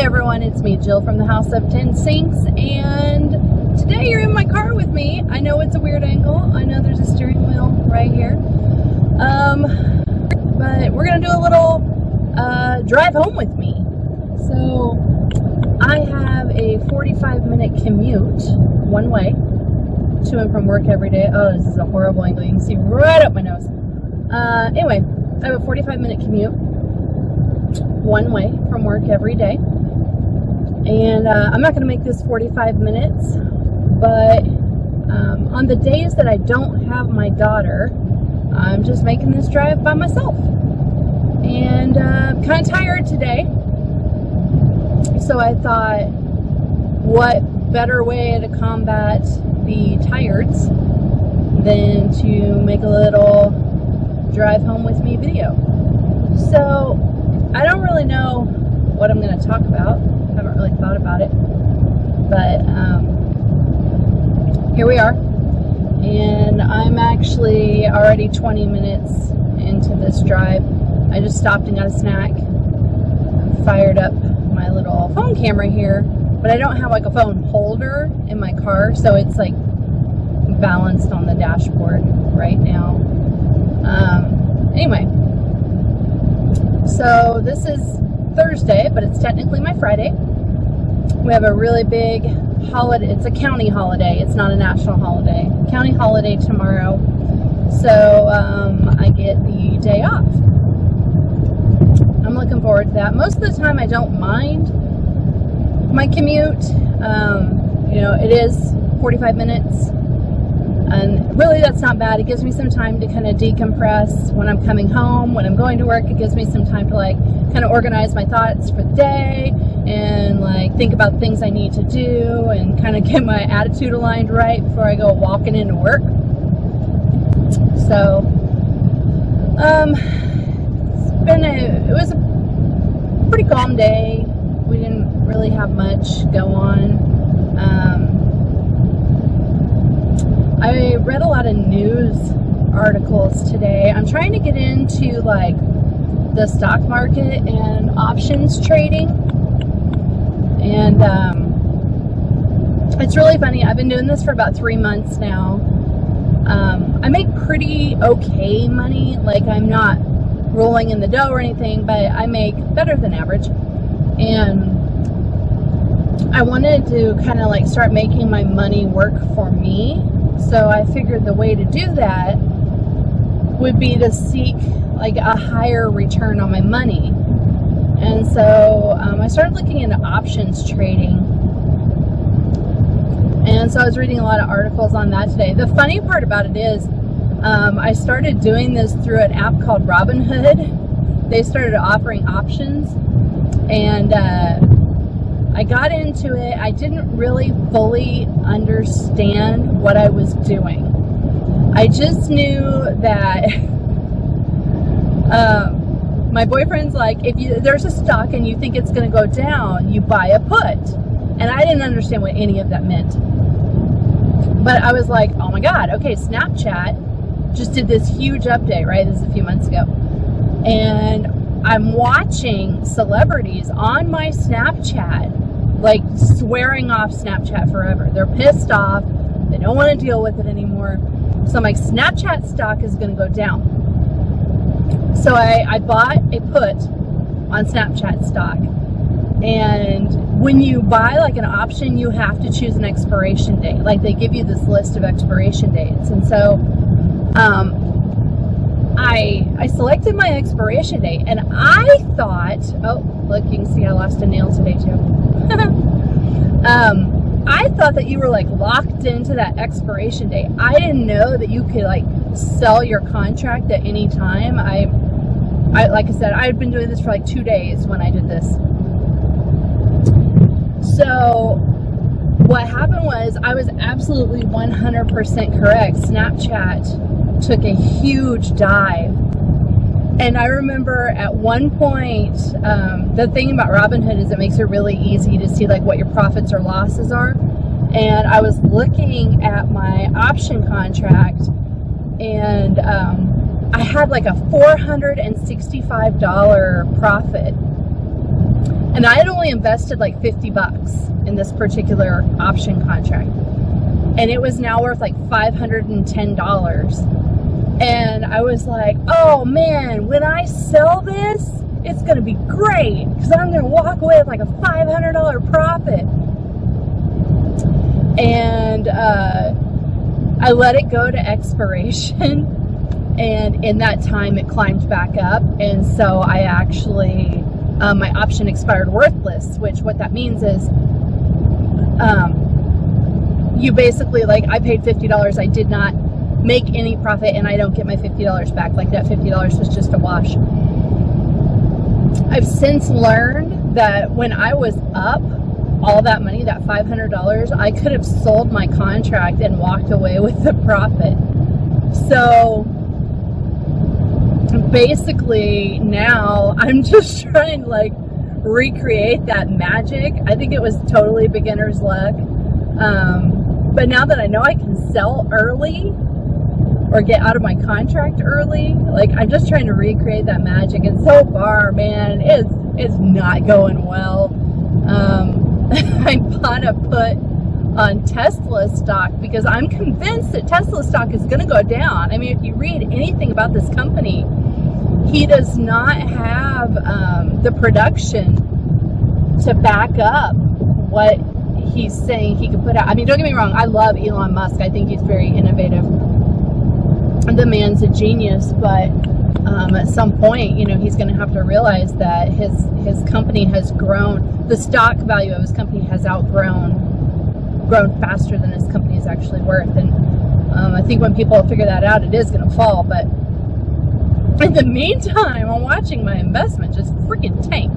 everyone, it's me, Jill from the House of 10 Sinks, and today you're in my car with me. I know it's a weird angle. I know there's a steering wheel right here. But we're going to do a little drive home with me. So I have a 45-minute commute one way to and from work every day. Oh, this is a horrible angle. You can see right up my nose. Anyway, I have a 45-minute commute one way from work every day. And I'm not going to make this 45 minutes, but on the days that I don't have my daughter, I'm just making this drive by myself. And I'm kind of tired today. So I thought, what better way to combat the tiredness than to make a little drive home with me video. So I don't really know what I'm going to talk about. I haven't really thought about it. But here we are. And I'm actually already 20 minutes into this drive. I just stopped and got a snack. Fired up my little phone camera here. But I don't have like a phone holder in my car. So it's like balanced on the dashboard right now. Anyway. So this is Thursday, but it's technically my Friday. We have a really big holiday. It's a county holiday. It's not a national holiday. County holiday tomorrow. So I get the day off. I'm looking forward to that. Most of the time I don't mind my commute. You know, it is 45 minutes. And really that's not bad. It gives me some time to kind of decompress when I'm coming home. When I'm going to work, it gives me some time to like kind of organize my thoughts for the day and like think about things I need to do and kind of get my attitude aligned right before I go walking into work. So it was a pretty calm day. We didn't really have much go on. I read a lot of news articles today. I'm trying to get into like the stock market and options trading. And it's really funny. I've been doing this for about 3 months now. I make pretty okay money. Like I'm not rolling in the dough or anything, but I make better than average. And I wanted to kind of like start making my money work for me. So I figured the way to do that would be to seek like a higher return on my money. And so I started looking into options trading. And so I was reading a lot of articles on that today. The funny part about it is I started doing this through an app called Robinhood. They started offering options. And I got into it. I didn't really fully understand what I was doing. I just knew that my boyfriend's like, if there's a stock and you think it's going to go down, you buy a put. And I didn't understand what any of that meant. But I was like, oh my God, okay, Snapchat just did this huge update, right? This is a few months ago. And I'm watching celebrities on my Snapchat like swearing off Snapchat forever. They're pissed off. They don't want to deal with it anymore. So I'm like, Snapchat stock is going to go down. So I bought a put on Snapchat stock. And when you buy like an option, you have to choose an expiration date. Like they give you this list of expiration dates. And so I selected my expiration date, and I thought, oh, look, you can see I lost a nail today too. I thought that you were like locked into that expiration date. I didn't know that you could like sell your contract at any time. I like I said, I had been doing this for like 2 days when I did this. So what happened was I was absolutely 100% correct. Snapchat took a huge dive. And I remember at one point, the thing about Robinhood is it makes it really easy to see like what your profits or losses are. And I was looking at my option contract, and I had like a $465 profit. And I had only invested like 50 bucks in this particular option contract. And it was now worth like $510. And I was like, oh man, when I sell this, it's going to be great because I'm going to walk away with like a $500 profit. And I let it go to expiration. And in that time, it climbed back up. And so I actually, my option expired worthless, which what that means is you basically, like, I paid $50. I did not make any profit, and I don't get my $50 back. Like, that $50 was just a wash. I've since learned that when I was up all that money, that $500, I could have sold my contract and walked away with the profit. So basically now I'm just trying to like recreate that magic. I think it was totally beginner's luck. But now that I know I can sell early or get out of my contract early, like I'm just trying to recreate that magic. And so far, man, it's not going well. I bought a put on Tesla stock because I'm convinced that Tesla stock is going to go down. I mean, if you read anything about this company, he does not have the production to back up what he's saying he can put out. I mean, don't get me wrong, I love Elon Musk. I think he's very innovative. The man's a genius, but at some point, you know, he's going to have to realize that his company has grown. The stock value of his company has grown faster than his company is actually worth. And I think when people figure that out, it is going to fall. But in the meantime, I'm watching my investment just freaking tank.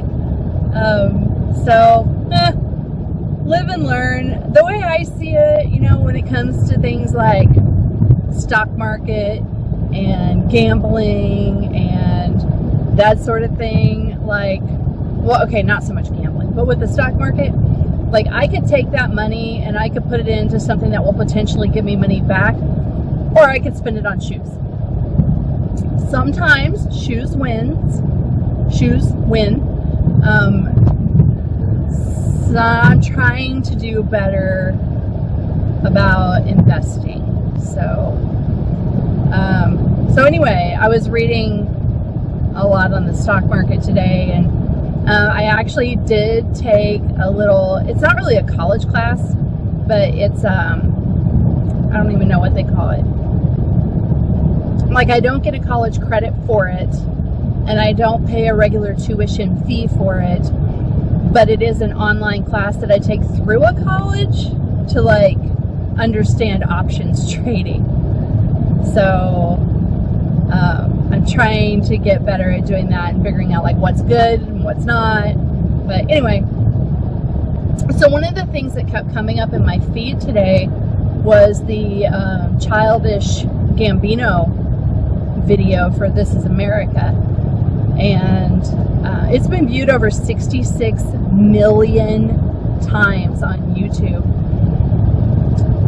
Live and learn. The way I see it, you know, when it comes to things like stock market and gambling and that sort of thing, like, well, okay, not so much gambling, but with the stock market, like, I could take that money and I could put it into something that will potentially give me money back, or I could spend it on shoes. Sometimes shoes win. So I'm trying to do better about investing. So anyway, I was reading a lot on the stock market today, and I actually did take a little, it's not really a college class, but it's, I don't even know what they call it. Like, I don't get a college credit for it, and I don't pay a regular tuition fee for it, but it is an online class that I take through a college to, like, understand options trading. So I'm trying to get better at doing that and figuring out, like, what's good and what's not. But anyway, so one of the things that kept coming up in my feed today was the Childish Gambino video for This Is America. And it's been viewed over 66 million times on YouTube.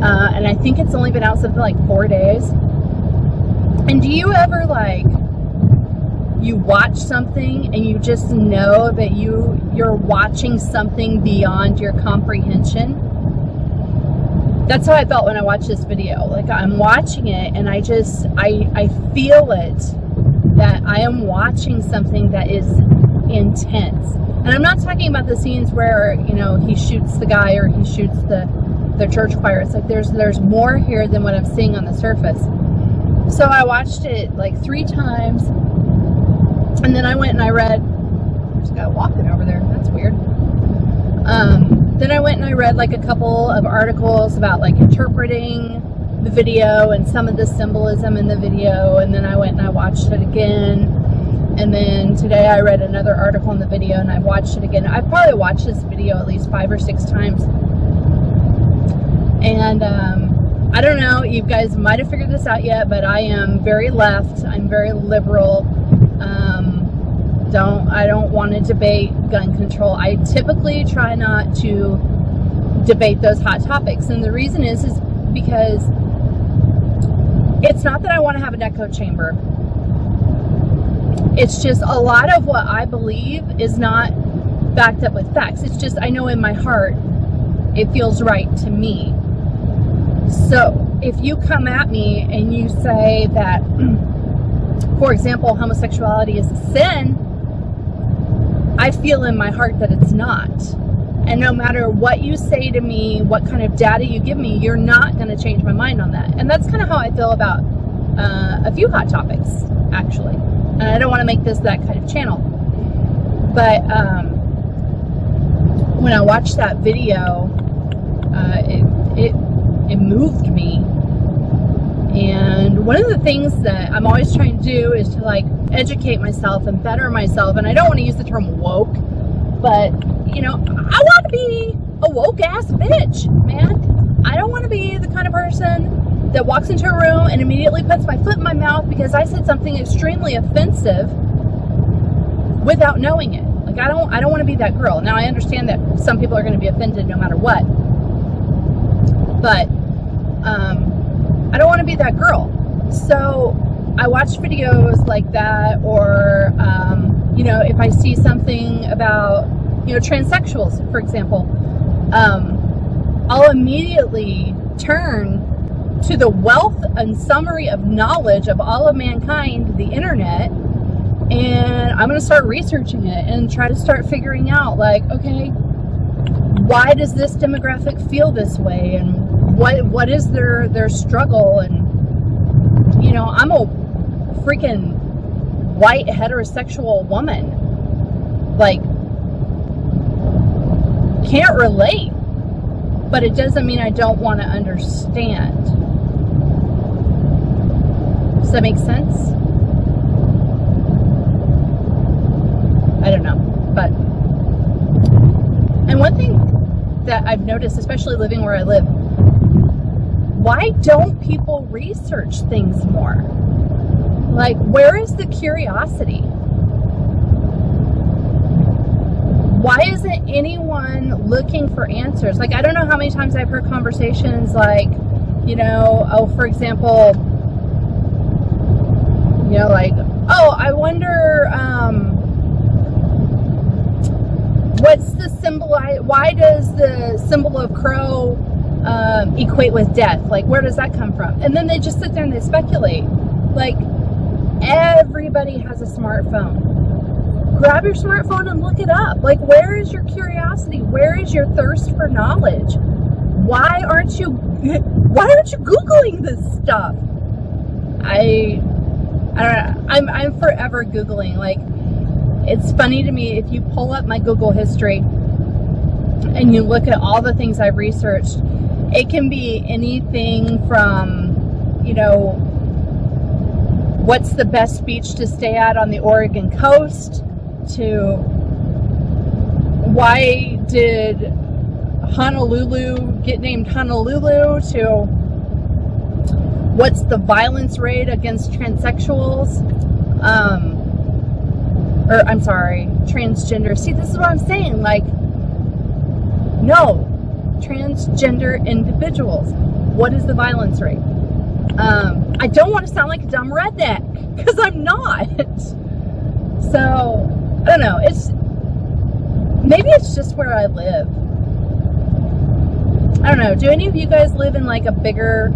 And I think it's only been out something like 4 days. And do you ever, like, you watch something and you just know that you're watching something beyond your comprehension? That's how I felt when I watched this video. Like, I'm watching it and I feel it, that I am watching something that is intense. And I'm not talking about the scenes where, you know, he shoots the guy or he shoots the church choir. It's like there's more here than what I'm seeing on the surface. So I watched it like 3 times, and then I went and I read, there's a guy walking over there, that's weird. Then I went and I read like a couple of articles about, like, interpreting the video and some of the symbolism in the video, and then I went and I watched it again. And then today I read another article in the video and I watched it again. I've probably watched this video at least 5 or 6 times. And I don't know, you guys might have figured this out yet, but I am very left. I'm very liberal. I don't want to debate gun control. I typically try not to debate those hot topics. And the reason is because it's not that I want to have an echo chamber. It's just a lot of what I believe is not backed up with facts. It's just, I know in my heart it feels right to me. So if you come at me and you say that, for example, homosexuality is a sin, I feel in my heart that it's not. And no matter what you say to me, what kind of data you give me, you're not going to change my mind on that. And that's kind of how I feel about a few hot topics, actually. And I don't want to make this that kind of channel. But when I watched that video, it moved me. And one of the things that I'm always trying to do is to like educate myself and better myself. And I don't want to use the term woke, but you know, I want to be a woke ass bitch, man. I don't want to be the kind of person that walks into a room and immediately puts my foot in my mouth because I said something extremely offensive without knowing it. Like I don't want to be that girl. Now I understand that some people are going to be offended no matter what, but I don't want to be that girl. So I watch videos like that, or you know, if I see something about, you know, transsexuals, for example, I'll immediately turn to the wealth and summary of knowledge of all of mankind, the internet, and I'm going to start researching it and try to start figuring out, like, okay, why does this demographic feel this way, and what is their struggle? And you know, I'm a freaking white heterosexual woman, like, can't relate, but it doesn't mean I don't want to understand. Does that make sense? I don't know, but, and one thing that I've noticed, especially living where I live, why don't people research things more? Like, where is the curiosity? Why isn't anyone looking for answers? Like, I don't know how many times I've heard conversations like, you know, oh, for example, you know, like, oh, I wonder, what's the symbol, why does the symbol of crow equate with death? Like, where does that come from? And then they just sit there and they speculate. Like, everybody has a smartphone. Grab your smartphone and look it up. Like, where is your curiosity? Where is your thirst for knowledge? Why aren't you Googling this stuff? I don't know. I'm forever Googling. Like, it's funny to me, if you pull up my Google history and you look at all the things I've researched, it can be anything from, you know, what's the best beach to stay at on the Oregon coast, to why did Honolulu get named Honolulu, to what's the violence rate against transsexuals, or I'm sorry, transgender. See, this is what I'm saying. Like, no, transgender individuals. What is the violence rate? I don't want to sound like a dumb redneck, because I'm not. So, I don't know. Maybe it's just where I live. I don't know. Do any of you guys live in like a bigger,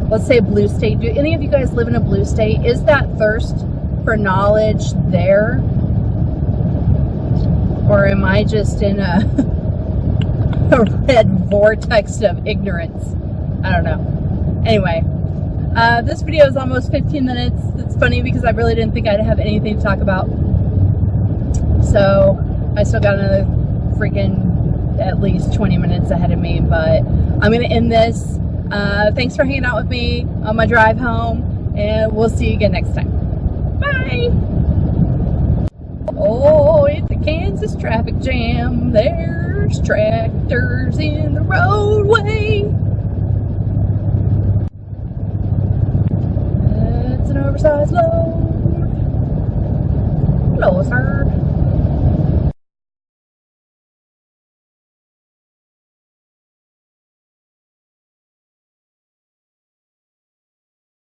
let's say a blue state? Do any of you guys live in a blue state? Is that thirst for knowledge there? Or am I just in a red vortex of ignorance? I don't know. Anyway, this video is almost 15 minutes. It's funny because I really didn't think I'd have anything to talk about. So I still got another freaking at least 20 minutes ahead of me, but I'm going to end this. Thanks for hanging out with me on my drive home, and we'll see you again next time. Bye! Oh, it's a Kansas traffic jam. There's tractors in the roadway. It's an oversized load. Hello, sir.